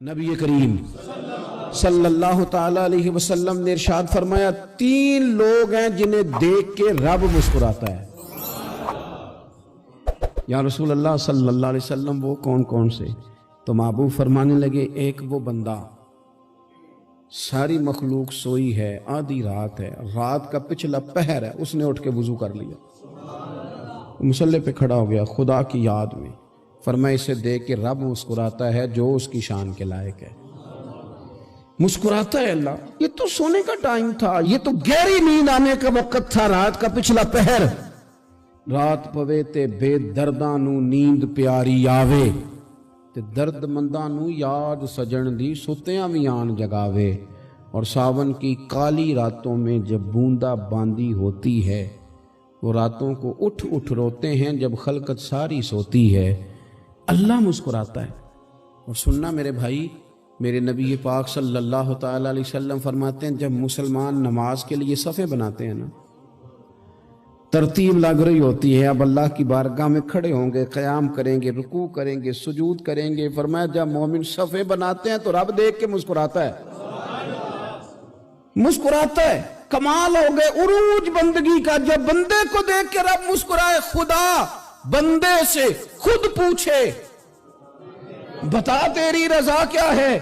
نبی کریم صلی اللہ تعالی علیہ وسلم نے ارشاد فرمایا 3 لوگ ہیں جنہیں دیکھ کے رب مسکراتا ہے۔ یا رسول اللہ صلی اللہ علیہ وسلم وہ کون کون سے؟ تو محبوب فرمانے لگے ایک وہ بندہ ساری مخلوق سوئی ہے، آدھی رات ہے، رات کا پچھلا پہر ہے، اس نے اٹھ کے وضو کر لیا، مصلی پہ کھڑا ہو گیا خدا کی یاد میں، فرمایا اسے دیکھ کے رب مسکراتا ہے جو اس کی شان کے لائق ہے۔ مسکراتا ہے اللہ۔ یہ تو سونے کا ٹائم تھا، یہ تو گہری نیند آنے کا وقت تھا، رات کا پچھلا پہر۔ رات پوے تے بے درداں نو نیند پیاری آوے تے درد منداں نو یاد سجن دی ستیاں وی آن جگاوے، اور ساون کی کالی راتوں میں جب بوندا باندی ہوتی ہے، وہ راتوں کو اٹھ اٹھ روتے ہیں جب خلقت ساری سوتی ہے، اللہ مسکراتا ہے۔ اور سننا میرے بھائی، میرے نبی پاک صلی اللہ تعالی علیہ وسلم فرماتے ہیں جب مسلمان نماز کے لیے صفیں بناتے ہیں نا، ترتیب لگ رہی ہوتی ہے، اب اللہ کی بارگاہ میں کھڑے ہوں گے، قیام کریں گے، رکوع کریں گے، سجود کریں گے، فرمایا جب مومن صفیں بناتے ہیں تو رب دیکھ کے مسکراتا ہے، مسکراتا ہے۔ کمال ہو گئے عروج بندگی کا، جب بندے کو دیکھ کے رب مسکرائے، خدا بندے سے خود پوچھے بتا تیری رضا کیا ہے،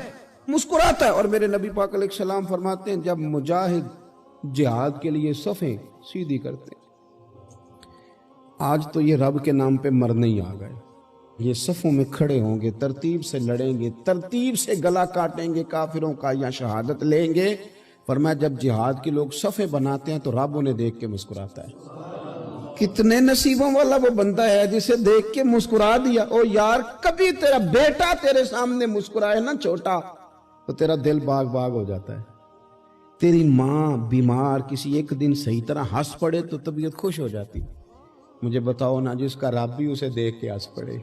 مسکراتا ہے۔ اور میرے نبی پاک علیہ السلام فرماتے ہیں جب مجاہد جہاد کے لیے صفیں سیدھی کرتے ہیں، آج تو یہ رب کے نام پہ مرنے ہی آ گئے، یہ صفوں میں کھڑے ہوں گے، ترتیب سے لڑیں گے، ترتیب سے گلا کاٹیں گے کافروں کا یا شہادت لیں گے۔ فرمایا جب جہاد کے لوگ صفیں بناتے ہیں تو رب انہیں دیکھ کے مسکراتا ہے۔ کتنے نصیبوں والا وہ بندہ ہے جسے دیکھ کے مسکرا دیا۔ او یار، کبھی تیرا بیٹا تیرے سامنے مسکرائے نا چھوٹا تو تیرا دل باغ باغ ہو جاتا ہے۔ تیری ماں بیمار کسی ایک دن صحیح طرح ہنس پڑے تو طبیعت خوش ہو جاتی۔ مجھے بتاؤ نا جس کا رب بھی اسے دیکھ کے ہنس پڑے،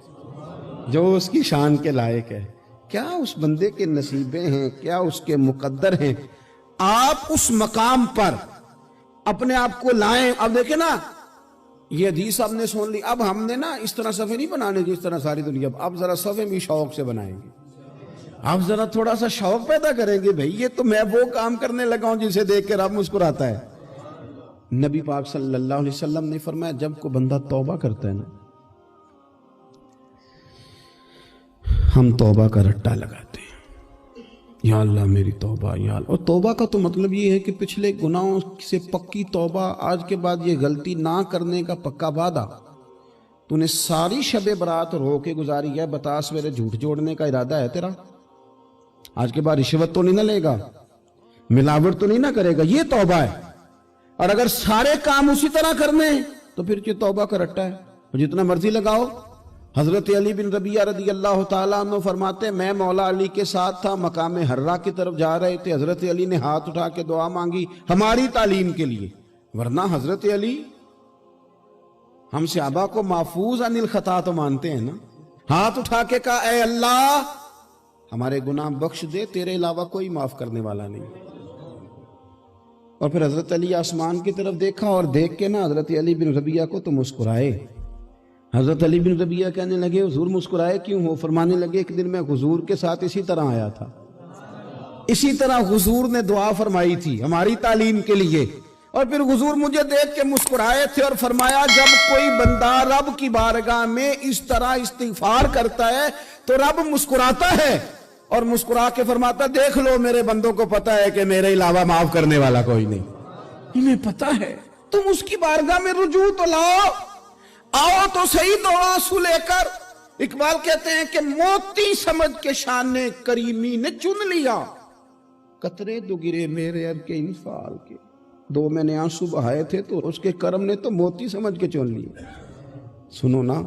جو اس کی شان کے لائق ہے، کیا اس بندے کے نصیبیں ہیں، کیا اس کے مقدر ہیں۔ آپ اس مقام پر اپنے آپ کو لائیں۔ اب دیکھیں نا، یہ حدیث آپ نے سن لی، اب ہم نے نا اس طرح صفحے نہیں بنانے جس طرح ساری دنیا، اب ذرا صفحے بھی شوق سے بنائیں گے، اب ذرا تھوڑا سا شوق پیدا کریں گے، بھئی یہ تو میں وہ کام کرنے لگا ہوں جسے دیکھ کے رب مسکراتا ہے۔ نبی پاک صلی اللہ علیہ وسلم نے فرمایا جب کوئی بندہ توبہ کرتا ہے نا، ہم توبہ کا رٹا لگاتے ہیں، یا اللہ میری توبہ، یا اللہ۔ اور توبہ کا تو مطلب یہ ہے کہ پچھلے گناہوں سے پکی توبہ، آج کے بعد یہ غلطی نہ کرنے کا پکا وعدہ۔ تو نے ساری شب برات رو کے گزاری ہے، بتا سویرے جھوٹ جوڑنے کا ارادہ ہے تیرا، آج کے بعد رشوت تو نہیں نہ لے گا، ملاوٹ تو نہیں نہ کرے گا، یہ توبہ ہے۔ اور اگر سارے کام اسی طرح کرنے تو پھر یہ توبہ کا رٹا ہے، جتنا مرضی لگاؤ۔ حضرت علی بن ربیعہ رضی اللہ تعالیٰ عنہ فرماتے ہیں میں مولا علی کے ساتھ تھا، مقام حرہ کی طرف جا رہے تھے، حضرت علی نے ہاتھ اٹھا کے دعا مانگی ہماری تعلیم کے لیے، ورنہ حضرت علی ہم صحابہ کو محفوظ عن الخطا تو مانتے ہیں نا۔ ہاتھ اٹھا کے کہا اے اللہ ہمارے گناہ بخش دے، تیرے علاوہ کوئی معاف کرنے والا نہیں۔ اور پھر حضرت علی آسمان کی طرف دیکھا اور دیکھ کے نا حضرت علی بن ربیعہ کو تو مسکرائے۔ حضرت علی بن ربیعہ کہنے لگے حضور مسکرائے کیوں ہو؟ فرمانے لگے ایک دن میں حضور کے ساتھ اسی طرح آیا تھا، اسی طرح حضور نے دعا فرمائی تھی ہماری تعلیم کے لیے، اور پھر حضور مجھے دیکھ کے مسکرائے تھے اور فرمایا جب کوئی بندہ رب کی بارگاہ میں اس طرح استغفار کرتا ہے تو رب مسکراتا ہے، اور مسکرا کے فرماتا دیکھ لو میرے بندوں کو پتا ہے کہ میرے علاوہ معاف کرنے والا کوئی نہیں، انہیں پتا ہے، تم اس کی بارگاہ میں رجوع تو لاؤ، آؤ تو صحیح دو آنسو لے کر۔ اقبال کہتے ہیں کہ موتی سمجھ کے شان کریمی نے چن لیا، قطرے دو گرے میرے ار کے انفال کے، 2 میں نے آنسو بہائے تھے تو اس کے کرم نے تو موتی سمجھ کے چن لیا۔ سنو نا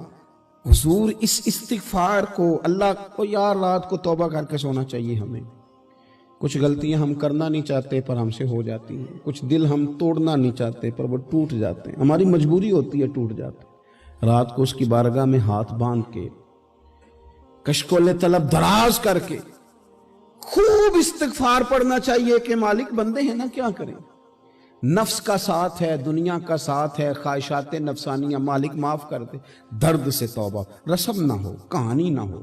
حضور اس استغفار کو، اللہ کو یار رات کو توبہ کر کے سونا چاہیے ہمیں۔ کچھ غلطیاں ہم کرنا نہیں چاہتے پر ہم سے ہو جاتی ہیں، کچھ دل ہم توڑنا نہیں چاہتے پر وہ ٹوٹ جاتے ہیں، ہماری مجبوری ہوتی ہے ٹوٹ جاتے ہیں۔ رات کو اس کی بارگاہ میں ہاتھ باندھ کے کشکول طلب دراز کر کے خوب استغفار پڑھنا چاہیے کہ مالک بندے ہیں نا کیا کریں، نفس کا ساتھ ہے، دنیا کا ساتھ ہے، خواہشات نفسانیہ، مالک معاف کر دے، درد سے توبہ، رسم نہ ہو، کہانی نہ ہو،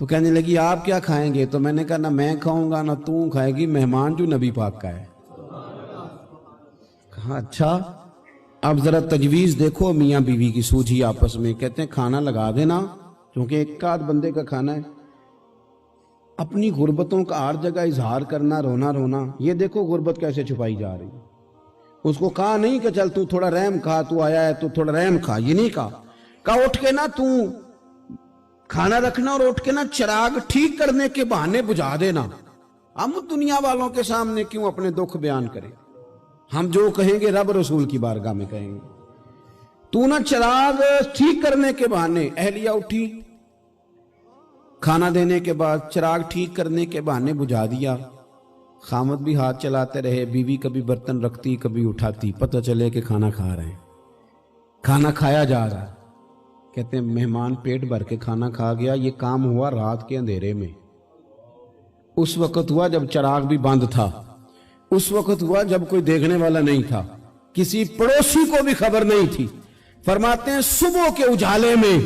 تو کہنے لگی آپ کیا کھائیں گے؟ تو میں نے کہا نہ میں کھاؤں گا نہ تو کھائے گی، مہمان جو نبی پاک کا ہے۔ کہا اچھا، اب ذرا تجویز دیکھو میاں بیوی کی سوجھی آپس میں۔ کہتے ہیں کھانا لگا دینا، کیونکہ ایک آدھ بندے کا کھانا ہے۔ اپنی غربتوں کا ہر جگہ اظہار کرنا، رونا رونا، یہ دیکھو غربت کیسے چھپائی جا رہی ہے۔ اس کو کہا نہیں کہ چل تو تھوڑا رحم کھا، تو آیا ہے تو تھوڑا رحم کھا، یہ نہیں کہا اٹھ کے نا تو کھانا رکھنا اور اٹھ کے نا چراغ ٹھیک کرنے کے بہانے بجھا دینا۔ ہم دنیا والوں کے سامنے کیوں اپنے دکھ بیان کریں؟ ہم جو کہیں گے رب رسول کی بارگاہ میں کہیں گے۔ تو نا چراغ ٹھیک کرنے کے بہانے، اہلیہ اٹھی، کھانا دینے کے بعد چراغ ٹھیک کرنے کے بہانے بجھا دیا۔ خامد بھی ہاتھ چلاتے رہے، بیوی کبھی برتن رکھتی کبھی اٹھاتی، پتہ چلے کہ کھانا کھا رہے ہیں، کھانا کھایا جا رہا ہے۔ کہتے ہیں مہمان پیٹ بھر کے کھانا کھا گیا۔ یہ کام ہوا رات کے اندھیرے میں، اس وقت ہوا جب چراغ بھی بند تھا، اس وقت ہوا جب کوئی دیکھنے والا نہیں تھا، کسی پڑوسی کو بھی خبر نہیں تھی۔ فرماتے ہیں صبح کے اجالے میں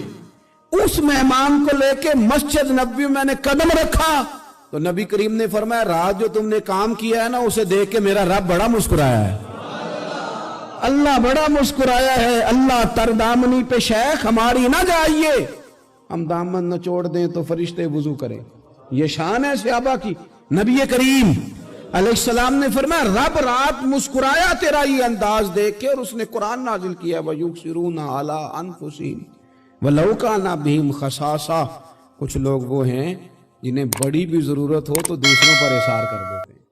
اس مہمان کو لے کے مسجد نبوی میں نے قدم رکھا تو نبی کریم نے فرمایا رات جو تم نے کام کیا ہے نا اسے دیکھ کے میرا رب بڑا مسکرایا ہے، اللہ بڑا مسکرایا ہے۔ اللہ تر دامنی پہ شیخ ہماری نہ جائیے، ہم دامن نہ چھوڑ دیں تو فرشتے وضو کریں۔ یہ شان ہے صحابہ کی۔ نبی کریم علیہ السلام نے فرمایا رب رات مسکرایا تیرا یہ انداز دیکھ کے، اور اس نے قرآن نازل کیا وَيُبْصِرُونَ عَلَىٰ أَنفُسِهِمْ وَلَوْ كَانَ بِهِمْ خَصَاصَةٌ۔ کچھ لوگ وہ ہیں جنہیں بڑی بھی ضرورت ہو تو دوسروں پر اثار کر دیتے ہیں۔